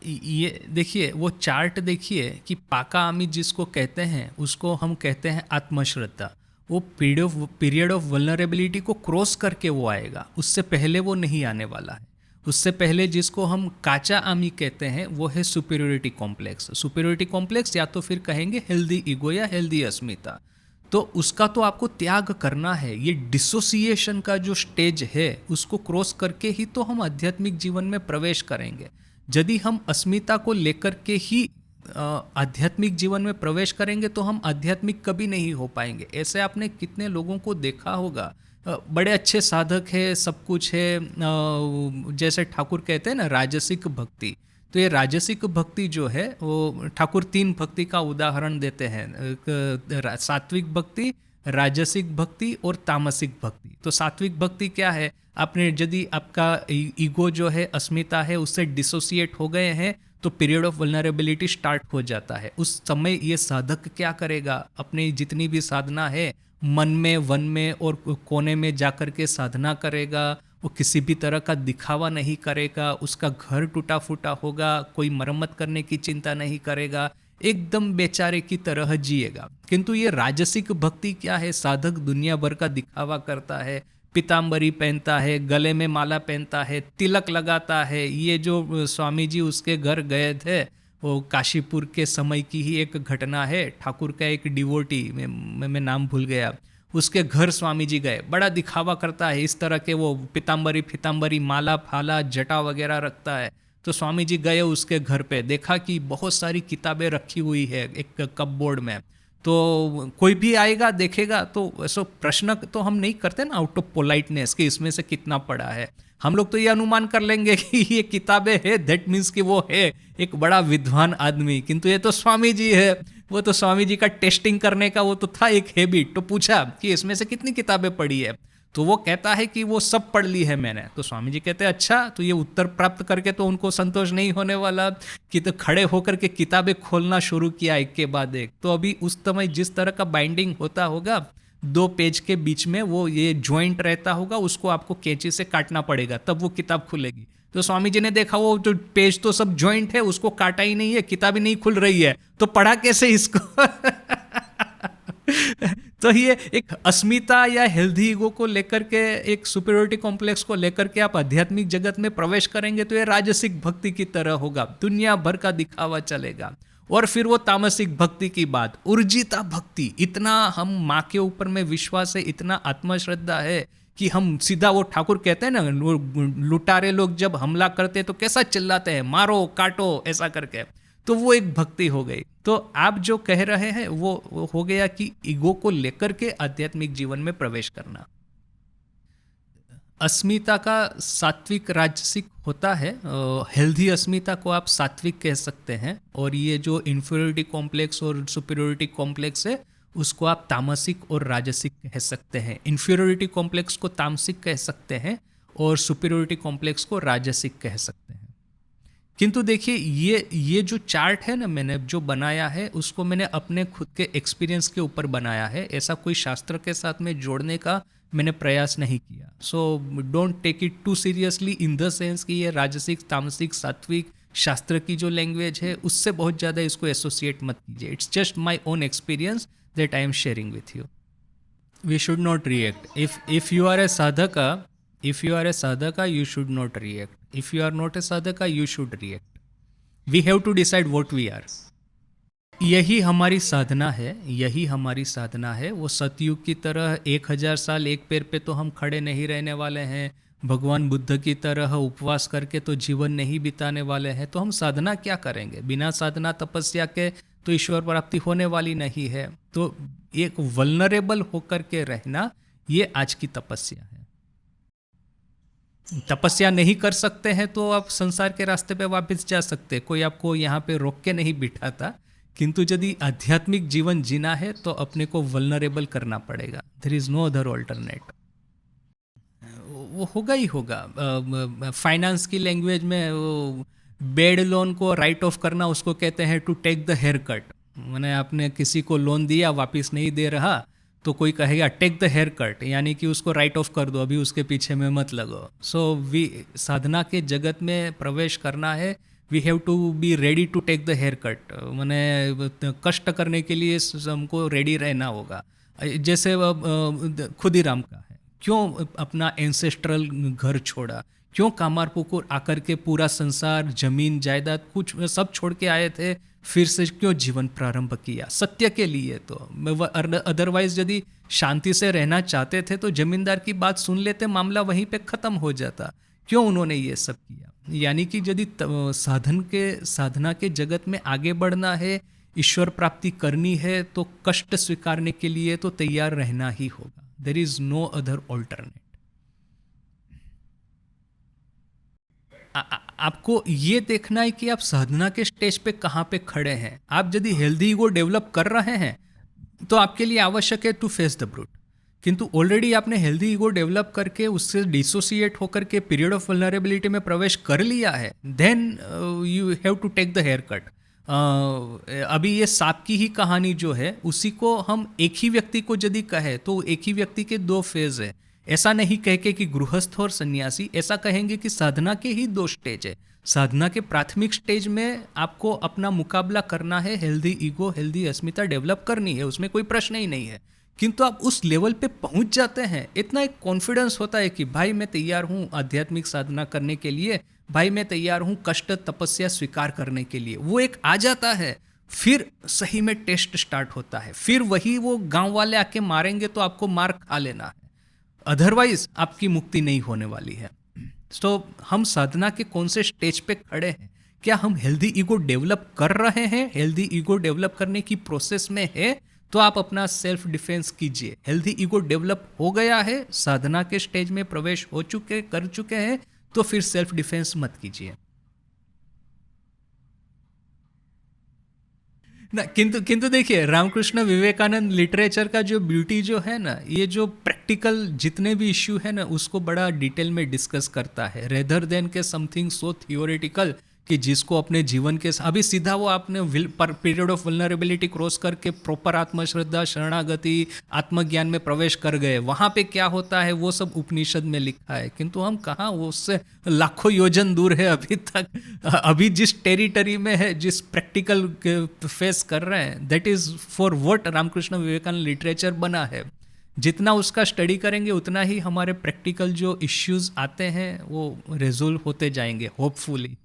ये देखिए, वो चार्ट देखिए कि पाका आमी जिसको कहते हैं उसको हम कहते हैं आत्मश्रद्धा। वो पीरियड ऑफ वल्नरेबिलिटी को क्रॉस करके वो आएगा, उससे पहले वो नहीं आने वाला है। उससे पहले जिसको हम काचा आमी कहते हैं वो है सुपीरियोरिटी कॉम्प्लेक्स। सुपीरियोरिटी कॉम्प्लेक्स या तो फिर कहेंगे हेल्दी ईगो या हेल्दी अस्मिता। तो उसका तो आपको त्याग करना है। ये डिसोसिएशन का जो स्टेज है उसको क्रॉस करके ही तो हम आध्यात्मिक जीवन में प्रवेश करेंगे। यदि हम अस्मिता को लेकर के ही आध्यात्मिक जीवन में प्रवेश करेंगे तो हम आध्यात्मिक कभी नहीं हो पाएंगे। ऐसे आपने कितने लोगों को देखा होगा, बड़े अच्छे साधक है, सब कुछ है, जैसे ठाकुर कहते हैं ना राजसिक भक्ति। तो ये राजसिक भक्ति जो है वो ठाकुर 3 भक्ति का उदाहरण देते हैं, सात्विक भक्ति, राजसिक भक्ति और तामसिक भक्ति। तो सात्विक भक्ति क्या है? आपने यदि आपका ईगो जो है, अस्मिता है, उससे डिसोसिएट हो गए हैं तो पीरियड ऑफ वल्नरेबिलिटी स्टार्ट हो जाता है। उस समय ये साधक क्या करेगा? अपनी जितनी भी साधना है मन में, वन में और कोने में जाकर के साधना करेगा। वो किसी भी तरह का दिखावा नहीं करेगा, उसका घर टूटा फूटा होगा, कोई मरम्मत करने की चिंता नहीं करेगा, एकदम बेचारे की तरह जिएगा। किंतु ये राजसिक भक्ति क्या है? साधक दुनिया भर का दिखावा करता है, पीताम्बरी पहनता है, गले में माला पहनता है, तिलक लगाता है। ये जो स्वामी जी उसके घर गए थे, वो काशीपुर के समय की ही एक घटना है। ठाकुर का एक डिवोटी, मैं नाम भूल गया, उसके घर स्वामी जी गए, बड़ा दिखावा करता है इस तरह के, वो पीताम्बरी माला फाला जटा वगैरह रखता है। तो स्वामी जी गए उसके घर पे, देखा कि बहुत सारी किताबें रखी हुई है एक कपबोर्ड में। तो कोई भी आएगा देखेगा तो ऐसा प्रश्न तो हम नहीं करते ना आउट ऑफ पोलाइटनेस कि इसमें से कितना पढ़ा है। हम लोग तो ये अनुमान कर लेंगे कि ये किताबें है, दैट मीन्स कि वो है एक बड़ा विद्वान आदमी। किंतु ये तो स्वामी जी है, वो तो स्वामी जी का टेस्टिंग करने का वो तो था एक हैबिट। तो पूछा कि इसमें से कितनी किताबें पढ़ी है? तो वो कहता है कि वो सब पढ़ ली है मैंने। तो स्वामी जी कहते हैं अच्छा। तो ये उत्तर प्राप्त करके तो उनको संतोष नहीं होने वाला कि तो खड़े होकर के किताबें खोलना शुरू किया एक के बाद एक। तो अभी उस समय जिस तरह का बाइंडिंग होता होगा, 2 पेज के बीच में वो ये ज्वाइंट रहता होगा, उसको आपको कैंची से काटना पड़ेगा तब वो किताब खुलेगी। तो स्वामी जी ने देखा वो जो पेज तो सब ज्वाइंट है, उसको काटा ही नहीं है, किताब ही नहीं खुल रही है, तो पढ़ा कैसे इसको? तो ये एक अस्मिता या हेल्दी ईगो को लेकर के, एक सुपीरियोरिटी कॉम्प्लेक्स को लेकर के आप आध्यात्मिक जगत में प्रवेश करेंगे तो ये राजसिक भक्ति की तरह होगा, दुनिया भर का दिखावा चलेगा। और फिर वो तामसिक भक्ति की बात, उर्जिता भक्ति, इतना हम माँ के ऊपर में विश्वास है, इतना आत्मश्रद्धा है कि हम सीधा, वो ठाकुर कहते हैं ना, लुटारे लोग जब हमला करते हैं तो कैसा चिल्लाते हैं, मारो काटो ऐसा करके। तो वो एक भक्ति हो गई। तो आप जो कह रहे हैं वो हो गया कि ईगो को लेकर के आध्यात्मिक जीवन में प्रवेश करना। अस्मिता का सात्विक राजसिक होता है। हेल्दी अस्मिता को आप सात्विक कह सकते हैं, और ये जो इन्फीरियोरिटी कॉम्प्लेक्स और सुपीरियोरिटी कॉम्प्लेक्स है उसको आप तामसिक और राजसिक कह सकते हैं। इन्फीरियोरिटी कॉम्प्लेक्स को तामसिक कह सकते हैं और सुपीरियोरिटी कॉम्प्लेक्स को राजसिक कह सकते हैं। किंतु देखिए, ये जो चार्ट है ना मैंने जो बनाया है, उसको मैंने अपने खुद के एक्सपीरियंस के ऊपर बनाया है। ऐसा कोई शास्त्र के साथ में जोड़ने का मैंने प्रयास नहीं किया। So don't take it too seriously in the sense कि ये राजसिक, तामसिक, सात्विक शास्त्र की जो लैंग्वेज है उससे बहुत ज़्यादा इसको एसोसिएट मत कीजिए। It's just my own experience that I am sharing with you. We should not react. If you are a साधका, if you are a sadhaka, you should not react. If you are not a sadhaka, you should react. We have to decide what we are. यही हमारी साधना है, यही हमारी साधना है। वो सतयुग की तरह 1000 साल एक पैर पे तो हम खड़े नहीं रहने वाले हैं। भगवान बुद्ध की तरह उपवास करके तो जीवन नहीं बिताने वाले हैं। तो हम साधना क्या करेंगे? बिना साधना तपस्या के तो ईश्वर प्राप्ति होने वाली नहीं है। तो एक वल्नरेबल होकर के रहना, ये आज की तपस्या है। तपस्या नहीं कर सकते हैं तो आप संसार के रास्ते पे वापस जा सकते हैं, कोई आपको यहाँ पे रोक के नहीं बिठाता। किंतु यदि आध्यात्मिक जीवन जीना है तो अपने को वल्नरेबल करना पड़ेगा। There is no other alternate. वो होगा ही होगा। फाइनेंस की लैंग्वेज में वो बेड लोन को राइट ऑफ करना, उसको कहते हैं to take the haircut. मैंने आपने किसी को लोन दिया, वापस नहीं दे रहा, तो कोई कहेगा टेक द हेयर कट, यानी कि उसको राइट ऑफ कर दो, अभी उसके पीछे में मत लगो। सो साधना के जगत में प्रवेश करना है, we have to be ready to take the haircut, मैंने कष्ट करने के लिए हमको रेडी रहना होगा। जैसे खुदीराम का है, क्यों अपना एंसेस्ट्रल घर छोड़ा, क्यों कामारपुकुर आकर के पूरा संसार जमीन जायदाद कुछ सब छोड़ के आए थे, फिर से क्यों जीवन प्रारंभ किया सत्य के लिए। तो अदरवाइज यदि शांति से रहना चाहते थे तो जमींदार की बात सुन लेते, मामला वहीं पे ख़त्म हो जाता। क्यों उन्होंने ये सब किया? यानी कि यदि साधना के जगत में आगे बढ़ना है, ईश्वर प्राप्ति करनी है, तो कष्ट स्वीकारने के लिए तो तैयार रहना ही होगा। There is no other alternate. आपको ये देखना है कि आप साधना के स्टेज पे कहाँ पे खड़े हैं। आप यदि हेल्दी ईगो डेवलप कर रहे हैं तो आपके लिए आवश्यक है टू फेस द ब्रूट, किंतु ऑलरेडी आपने हेल्दी ईगो डेवलप करके उससे डिसोसिएट होकर के पीरियड ऑफ वल्नरेबिलिटी में प्रवेश कर लिया है, then you have to take the haircut. अभी ये सांप की ही कहानी जो है, उसी को हम एक ही व्यक्ति को यदि कहे तो एक ही व्यक्ति के दो फेज है। ऐसा नहीं कह के कि गृहस्थ और सन्यासी, ऐसा कहेंगे कि साधना के ही दो स्टेज है। साधना के प्राथमिक स्टेज में आपको अपना मुकाबला करना है, हेल्दी ईगो, हेल्दी अस्मिता डेवलप करनी है, उसमें कोई प्रश्न ही नहीं है। किंतु आप उस लेवल पे पहुंच जाते हैं, इतना एक कॉन्फिडेंस होता है कि भाई मैं तैयार हूँ आध्यात्मिक साधना करने के लिए, भाई मैं तैयार हूँ कष्ट तपस्या स्वीकार करने के लिए, वो एक आ जाता है। फिर सही में टेस्ट स्टार्ट होता है, फिर वही वो गांव वाले आके मारेंगे तो आपको मार खा लेना है, अदरवाइज आपकी मुक्ति नहीं होने वाली है। तो हम साधना के कौन से स्टेज पे खड़े हैं? क्या हम हेल्दी ईगो डेवलप कर रहे हैं? हेल्दी ईगो डेवलप करने की प्रोसेस में है तो आप अपना सेल्फ डिफेंस कीजिए। हेल्दी ईगो डेवलप हो गया है, साधना के स्टेज में प्रवेश कर चुके हैं, तो फिर सेल्फ डिफेंस मत कीजिए ना। किंतु देखिए, रामकृष्ण विवेकानंद लिटरेचर का जो ब्यूटी जो है ना, ये जो प्रैक्टिकल जितने भी इश्यू है ना, उसको बड़ा डिटेल में डिस्कस करता है, रेदर देन के समथिंग सो थियोरेटिकल कि जिसको अपने जीवन के अभी सीधा वो आपने पीरियड ऑफ वल्नरेबिलिटी क्रॉस करके प्रॉपर आत्मश्रद्धा, शरणागति, आत्मज्ञान में प्रवेश कर गए, वहाँ पे क्या होता है वो सब उपनिषद में लिखा है। किंतु हम कहाँ, वो उससे लाखों योजन दूर है अभी तक। अभी जिस टेरिटरी में है, जिस प्रैक्टिकल फेस कर रहे हैं, that is for what Ramakrishna Vivekananda literature बना है। जितना उसका स्टडी करेंगे उतना ही हमारे प्रैक्टिकल जो इश्यूज आते हैं वो रिजोल्व होते जाएंगे, होपफुली।